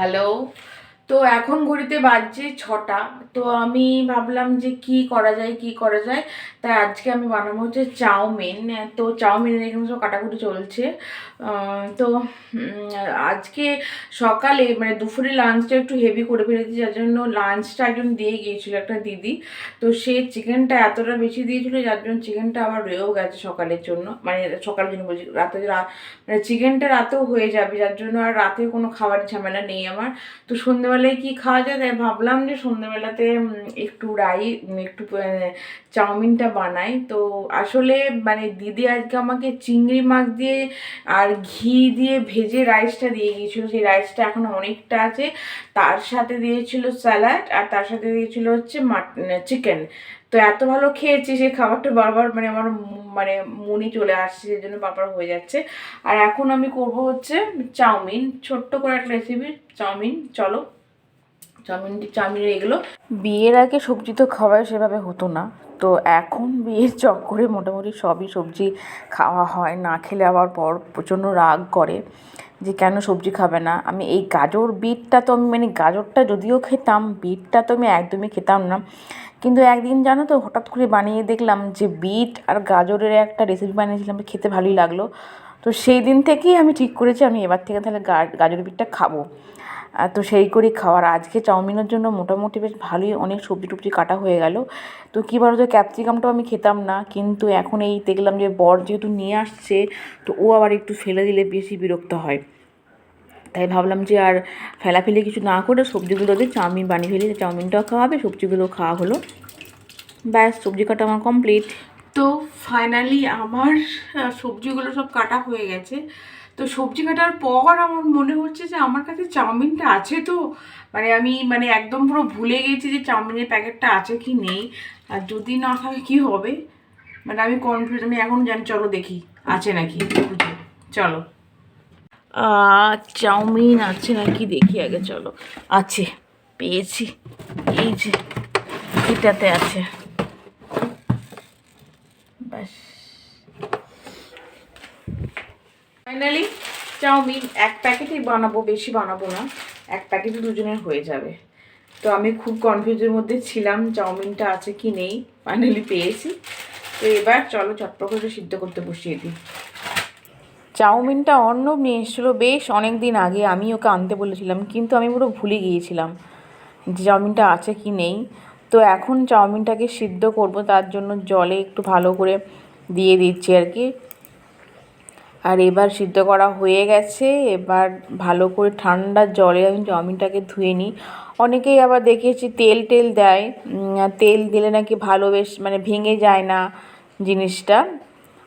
Hello. তো এখন ঘড়িতে বাজছে 6টা। তো আমি ভাবলাম যে কি করা যায়। তাই আজকে আমি বানাবো হচ্ছে চাউমিন। তো চাউমিনের এখানে সব কাটাকুটি চলছে। তো আজকে সকালে মানে দুপুরে লাঞ্চটা একটু হেভি করে ফেলেছি, যার জন্য লাঞ্চটা একজন দিয়ে গিয়েছিল একটা দিদি। তো সে চিকেনটা এতটা বেশি দিয়েছিল যার জন্য চিকেনটা আবার রয়েও গেছে সকালের জন্য, মানে সকালের জন্য বলছি, মানে চিকেনটা রাতেও হয়ে যাবে, যার জন্য আর রাতে কোনো খাবার ঝামেলা নেই আমার। তো সন্ধ্যেবেলায় কি খাওয়া যায়, তাই ভাবলাম যে সন্ধ্যেবেলাতে একটু চাউমিনটা বানাই। তো আসলে মানে দিদি আজকে আমাকে চিংড়ি মাছ দিয়ে আর ঘি দিয়ে ভেজে রাইসটা দিয়ে গিয়েছিলো, সেই রাইসটা এখন অনেকটা আছে। তার সাথে দিয়েছিল স্যালাড, আর তার সাথে দিয়েছিল হচ্ছে চিকেন। তো এত ভালো খেয়েছি, সেই খাবারটা বারবার মানে আমার মানে মনে চলে আসছে, সেই জন্য বারবার হয়ে যাচ্ছে। আর এখন আমি করব হচ্ছে চাউমিন, ছোট্ট করে একটা রেসিপি চাউমিন। চলো চাউমিনের এগুলো, বিয়ের আগে সবজি তো খাওয়াই সেভাবে হতো না। তো এখন বিয়ের চক্করে মোটামুটি সবই সবজি খাওয়া হয়, না খেলে আবার পর প্রচণ্ড রাগ করে যে কেন সবজি খাবে না। আমি এই বিটটা তো আমি মানে গাজরটা যদিও খেতাম, বিটটা তো আমি একদমই খেতাম না। কিন্তু একদিন জানো তো হঠাৎ করে বানিয়ে দেখলাম যে বিট আর গাজরের একটা রেসিপি বানিয়েছিলাম, খেতে ভালোই লাগলো। তো সেই দিন থেকেই আমি ঠিক করেছি আমি এবার থেকে তাহলে গাজর বিটটা খাবো। তো সেই করেই খাওয়ার আজকে চাউমিনের জন্য মোটামুটি বেশ ভালোই অনেক সবজি টবজি কাটা হয়ে গেল। তো কী বলতো, ক্যাপসিকামটাও আমি খেতাম না, কিন্তু এখন এই দেখলাম যে বর যেহেতু নিয়ে আসছে, তো ও আবার একটু ফেলে দিলে বেশি বিরক্ত হয়। তাই ভাবলাম যে আর ফেলাফেলি কিছু না করে সবজিগুলো দিয়ে চাউমিন বানিয়ে ফেলি, চাউমিনটাও খাওয়া হবে, সবজিগুলো খাওয়া হলো। ব্যাস, সবজি কাটা আমার কমপ্লিট। তো ফাইনালি আমার সবজিগুলো সব কাটা হয়ে গেছে। তো সবজি কাটার পর আমার মনে হচ্ছে যে আমার কাছে চাউমিনটা আছে তো, মানে আমি মানে একদম পুরো ভুলে গেছি যে চাউমিনের প্যাকেটটা আছে কি নেই। আর যদি না থাকে কি হবে, মানে আমি কনফিউজ, আমি এখন জানি। চলো দেখি আছে নাকি খুঁজে। চলো চাউমিন আছে নাকি দেখি আগে, চলো। আছে, পেয়েছি, এই যে এটাতে আছে। ব্যাস, ফাইনালি চাউমিন এক প্যাকেটই বানাবো, বেশি বানাবো না, এক প্যাকেটে দুজনের হয়ে যাবে। তো আমি খুব কনফিউজের মধ্যে ছিলাম চাউমিনটা আছে কি নেই, ফাইনালি পেয়েছি। তো এবার চলো চটপট করে সিদ্ধ করতে বসিয়ে দিই। চাউমিনটা অর্ণব নিয়ে এসেছিলো বেশ অনেক দিন আগে, আমি ওকে আনতে বলেছিলাম, কিন্তু আমি পুরো ভুলে গিয়েছিলাম যে চাউমিনটা আছে কি নেই। তো এখন চাউমিনটাকে সিদ্ধ করব, তার জন্য জলে একটু ভালো করে দিয়ে দিচ্ছি আর কি। আর এবার সিদ্ধ করা হয়ে গেছে, এবার ভালো করে ঠান্ডা জলে আমি চাউমিনটাকে ধুয়ে নিই। অনেকেই আবার দেখেছি তেল টেল দেয়, তেল দিলে নাকি ভালো বেশ মানে ভেঙে যায় না জিনিসটা,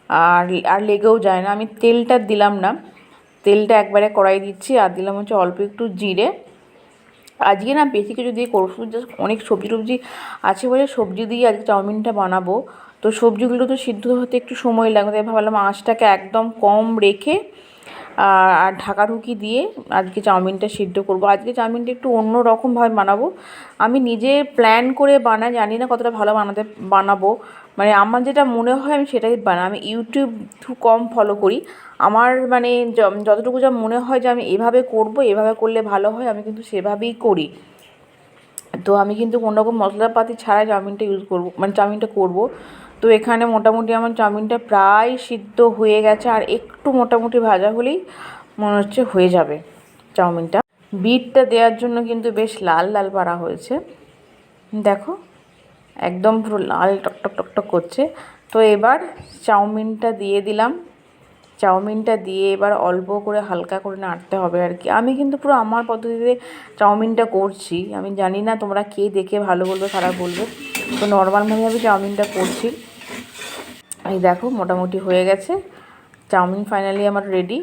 আর আর লেগেও যায় না। আমি তেলটা দিলাম না, তেলটা একবারে কড়াই দিচ্ছি, আর দিলাম হচ্ছে অল্প একটু জিরে। আজকে না বেশি কিছু দিয়ে করবো, জাস্ট অনেক সবজি টবজি আছে বলে সবজি দিয়ে আজকে চাউমিনটা বানাবো। তো সবজিগুলো তো সিদ্ধ হতে একটু সময় লাগবে, তাই ভাবলাম আঁচটাকে একদম কম রেখে আর ঢাকাঢুকি দিয়ে আজকে চাউমিনটা সিদ্ধ করব। আজকে চাউমিনটা একটু অন্য রকমভাবে বানাবো, আমি নিজে প্ল্যান করে বানাই, জানি না কতটা ভালো বানাবো। মানে আমার যেটা মনে হয় আমি সেটাই বানাই, আমি ইউটিউব খুব কম ফলো করি। আমার মানে যতটুকু যা মনে হয় যে আমি এভাবে করব, এভাবে করলে ভালো হয়, আমি কিন্তু সেভাবেই করি। তো আমি কিন্তু কোনো রকম মশলাপাতি ছাড়াই চাউমিনটা ইউজ করব, মানে চাউমিনটা করব। তো এখানে মোটামুটি আমার চাউমিনটা প্রায় সিদ্ধ হয়ে গেছে, আর একটু মোটামুটি ভাজা হলেই মনে হচ্ছে হয়ে যাবে চাউমিনটা। বিটটা দেওয়ার জন্য কিন্তু বেশ লাল লাল পাড়া হয়েছে, দেখো একদম পুরো লাল টকটক টকটক করছে। তো এবার চাউমিনটা দিয়ে দিলাম, চাউমিনটা দিয়ে এবার অল্প করে হালকা করে নাড়তে হবে আর কি। আমি কিন্তু পুরো আমার পদ্ধতিতে চাউমিনটা করছি, আমি জানি না তোমরা কে দেখে ভালো বলবে খারাপ বলবে। তো নর্মালভাবে আমি চাউমিনটা করছি। এই দেখো মোটামুটি হয়ে গেছে চাউমিন, ফাইনালি আমার রেডি।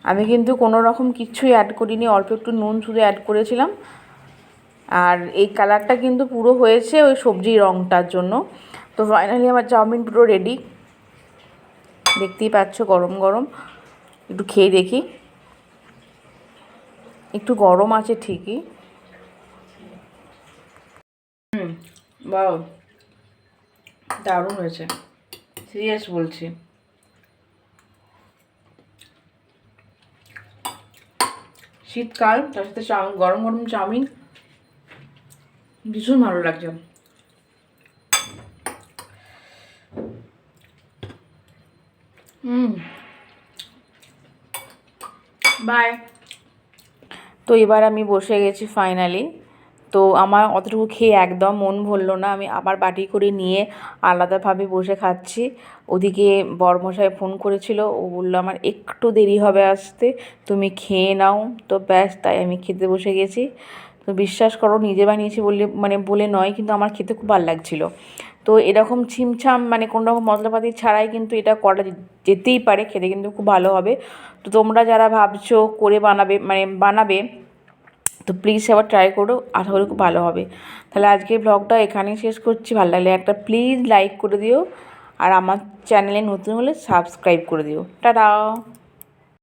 আমি কিন্তু কোনো রকম কিচ্ছুই অ্যাড করিনি, অল্প একটু নুন শুধু অ্যাড করেছিলাম। আর এই কালারটা কিন্তু পুরো হয়েছে ওই সবজির রঙটার জন্য। তো ফাইনালি আমার চাউমিন পুরো রেডি, দেখতেই পাচ্ছ গরম গরম। একটু খেয়ে দেখি, একটু গরম আছে ঠিকই। বাহ, দারুণ হয়েছে, সিরিয়াস বলছি। শীতকাল, তার সাথে গরম গরম চাউমিন, ভীষণ ভালো লাগছে। বাই। তো এবার আমি বসে গেছি ফাইনালি। তো আমার অতটুকু খেয়ে একদম মন ভরলো না, আমি আবার বাটি করে নিয়ে আলাদাভাবে বসে খাচ্ছি। ওদিকে বরমশাই ফোন করেছিল, ও বললো আমার একটু দেরি হবে আসতে, তুমি খেয়ে নাও। তো ব্যাস, তাই আমি খেতে বসে গেছি। তো বিশ্বাস করো, নিজে বানিয়েছি বলে নয়, কিন্তু আমার খেতে খুব ভালো লাগছিলো। তো এরকম ছিমছাম কোনো রকম মশলাপাতি ছাড়াই কিন্তু এটা করা যেতেই পারে, খেতে কিন্তু খুব ভালো হবে। তো তোমরা যারা ভাবছো করে বানাবে, তো প্লিজ একবার ট্রাই করো, আশা করি খুব ভালো হবে। তাহলে আজকের ব্লগটা এখানেই শেষ করছি। ভালো লাগলে একটা প্লিজ লাইক করে দিও, আর আমার চ্যানেলে নতুন হলে সাবস্ক্রাইব করে দিও। টাটা।